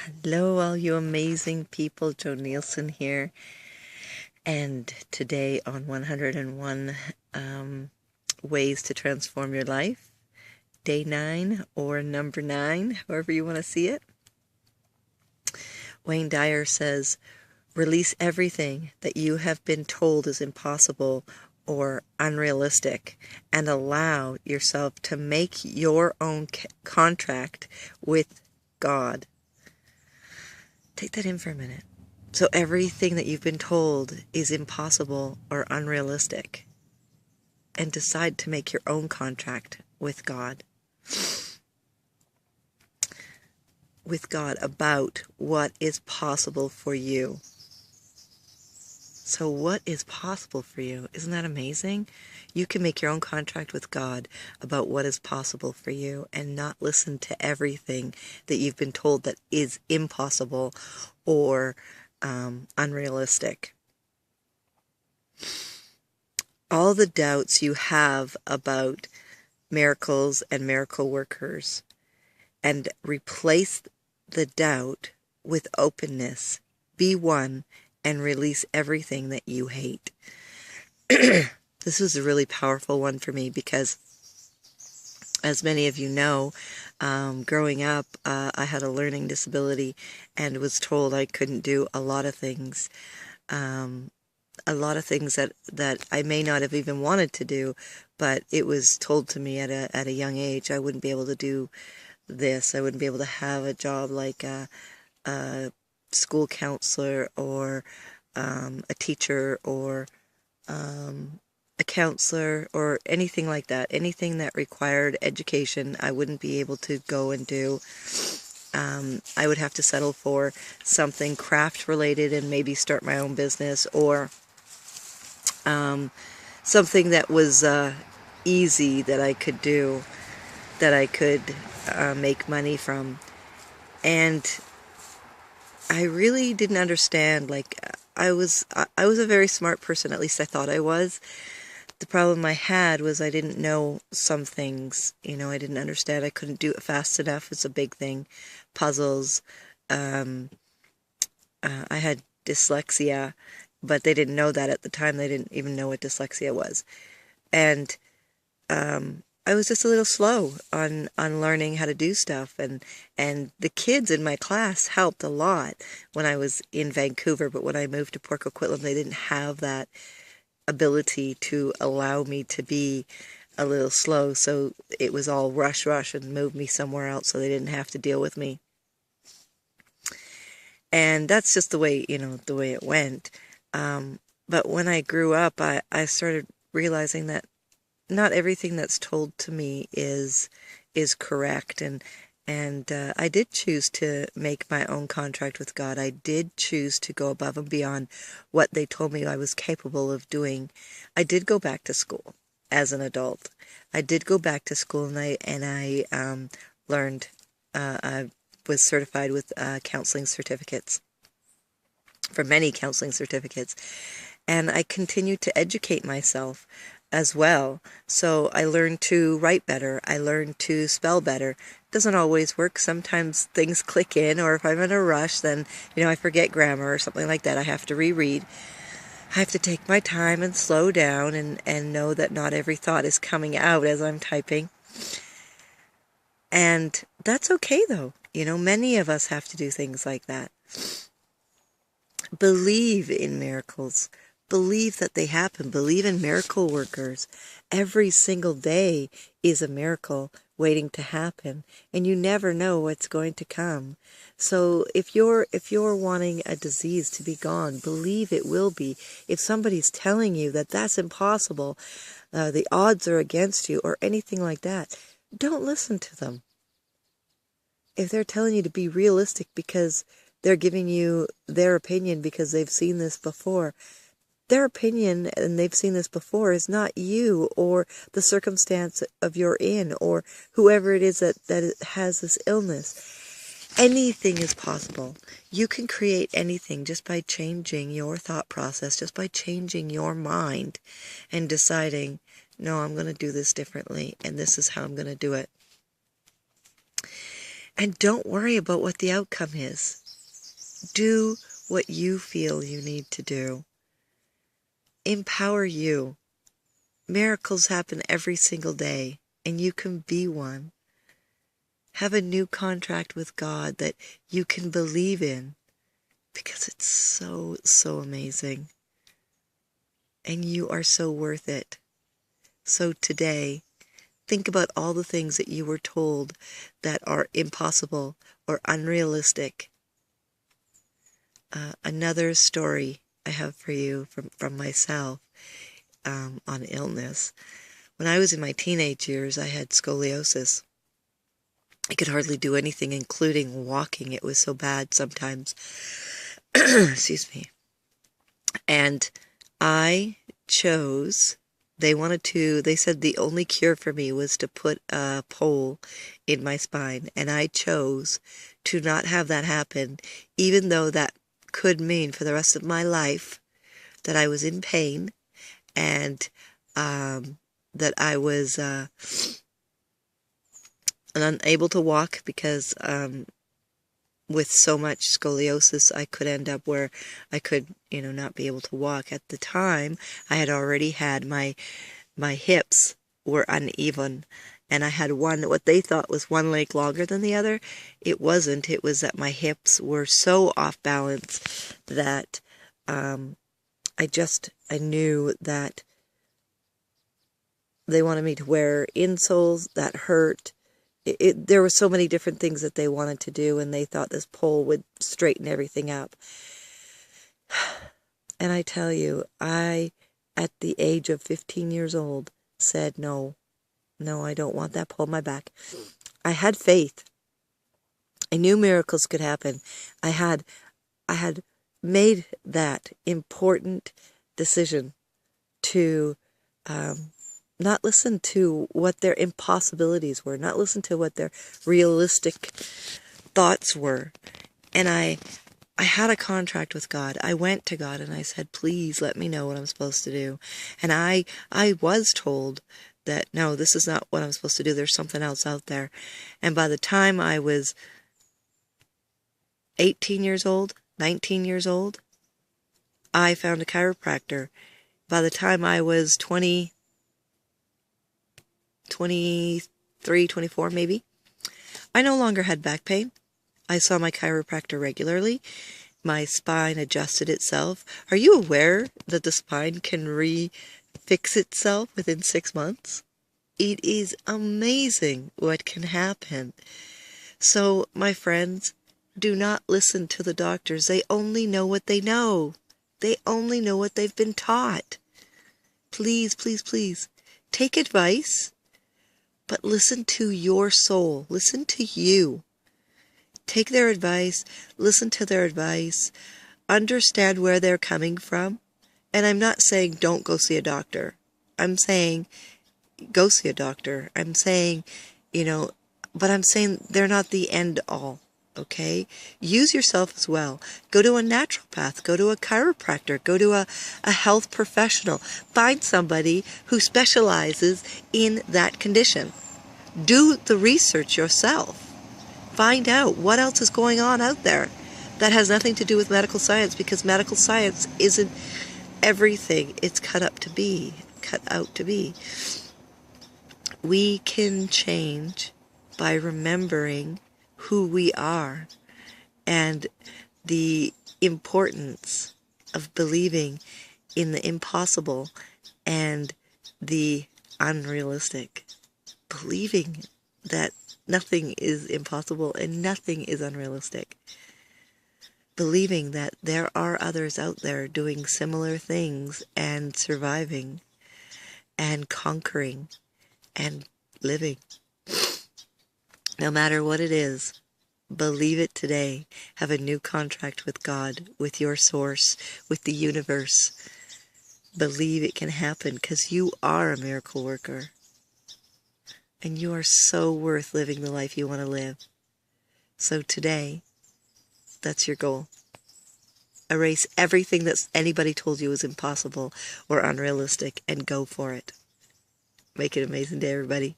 Hello, all you amazing people. Joe Nielsen here. And today on 101 Ways to Transform Your Life, day 9 or number 9, however you want to see it. Wayne Dyer says, release everything that you have been told is impossible or unrealistic and allow yourself to make your own contract with God. Take that in for a minute. So everything that you've been told is impossible or unrealistic, and decide to make your own contract with God. With God about what is possible for you. So what is possible for you? Isn't that amazing? You can make your own contract with God about what is possible for you and not listen to everything that you've been told that is impossible or unrealistic. All the doubts you have about miracles and miracle workers, and replace the doubt with openness. Be one and release everything that you hate. This was a really powerful one for me because, as many of you know, growing up, I had a learning disability and was told I couldn't do a lot of things. A lot of things that I may not have even wanted to do, but it was told to me at a young age. I wouldn't be able to do this. I wouldn't be able to have a job like a school counselor or a teacher or a counselor or anything like that. Anything that required education, I wouldn't be able to go and do. I would have to settle for something craft related and maybe start my own business, or something that was easy that I could do, that I could make money from. And I really didn't understand. I was a very smart person, at least I thought I was. The problem I had was I didn't know some things. I didn't understand. I couldn't do it fast enough. It's a big thing. Puzzles. I had dyslexia, but they didn't know that at the time. They didn't even know what dyslexia was. And I was just a little slow on learning how to do stuff. And the kids in my class helped a lot when I was in Vancouver, but when I moved to Port Coquitlam, they didn't have that ability to allow me to be a little slow. So it was all rush and move me somewhere else so they didn't have to deal with me. And that's just the way, the way it went. But when I grew up, I started realizing that not everything that's told to me is correct, and I did choose to make my own contract with God. I did choose to go above and beyond what they told me I was capable of doing. I did go back to school as an adult. I did go back to school, and I learned. I was certified with counseling certificates, for many counseling certificates, and I continued to educate myself as well. So I learned to write better. I learned to spell better. It doesn't always work. Sometimes things click in, or if I'm in a rush, then, I forget grammar or something like that. I have to reread. I have to take my time and slow down and know that not every thought is coming out as I'm typing. And that's okay, though. Many of us have to do things like that. Believe in miracles. Believe that they happen. Believe in miracle workers. Every single day is a miracle waiting to happen, and you never know what's going to come. So if you're wanting a disease to be gone, believe it will be. If somebody's telling you that that's impossible, the odds are against you, or anything like that, don't listen to them. If they're telling you to be realistic because they're giving you their opinion because they've seen this before, their opinion, and they've seen this before, is not you or the circumstance of you're in or whoever it is that has this illness. Anything is possible. You can create anything just by changing your thought process, just by changing your mind and deciding, no, I'm going to do this differently, and this is how I'm going to do it. And don't worry about what the outcome is. Do what you feel you need to do. Empower you. Miracles happen every single day, and you can be one. Have a new contract with God that you can believe in, because it's so, so amazing. And you are so worth it. So today, think about all the things that you were told that are impossible or unrealistic. Another story I have for you from myself on illness. When I was in my teenage years, I had scoliosis. I could hardly do anything, including walking. It was so bad sometimes. Excuse me. And I chose, they said the only cure for me was to put a pole in my spine. And I chose to not have that happen, even though that could mean for the rest of my life that I was in pain and that I was unable to walk because with so much scoliosis I could end up where I could, not be able to walk. At the time, I had already had my hips were uneven, and I had what they thought was one leg longer than the other. It wasn't. It was that my hips were so off balance that I knew that they wanted me to wear insoles that hurt. There were so many different things that they wanted to do, and they thought this pole would straighten everything up. And I tell you, at the age of 15 years old, said, no, I don't want that pole on my back. I had faith. I knew miracles could happen. I had made that important decision to not listen to what their impossibilities were, not listen to what their realistic thoughts were. And I had a contract with God. I went to God and I said, please let me know what I'm supposed to do. And I was told that, no, this is not what I'm supposed to do. There's something else out there. And by the time I was 18 years old, 19 years old, I found a chiropractor. By the time I was 23, 24 maybe, I no longer had back pain. I saw my chiropractor regularly. My spine adjusted itself. Are you aware that the spine can fix itself within 6 months? It is amazing what can happen. So, my friends, do not listen to the doctors. They only know what they know. They only know what they've been taught. Please, please, please, take advice, but listen to your soul. Listen to you. Take their advice, listen to their advice, understand where they're coming from. And I'm not saying don't go see a doctor. I'm saying go see a doctor. I'm saying, but I'm saying they're not the end all, okay? Use yourself as well. Go to a naturopath, go to a chiropractor, go to a health professional. Find somebody who specializes in that condition. Do the research yourself. Find out what else is going on out there that has nothing to do with medical science, because medical science isn't everything it's cut out to be. We can change by remembering who we are and the importance of believing in the impossible and the unrealistic. Believing that nothing is impossible and nothing is unrealistic. Believing that there are others out there doing similar things and surviving and conquering and living. No matter what it is, believe it today. Have a new contract with God, with your source, with the universe. Believe it can happen, because you are a miracle worker. And you are so worth living the life you want to live. So today, that's your goal. Erase everything that anybody told you was impossible or unrealistic and go for it. Make it an amazing day, everybody.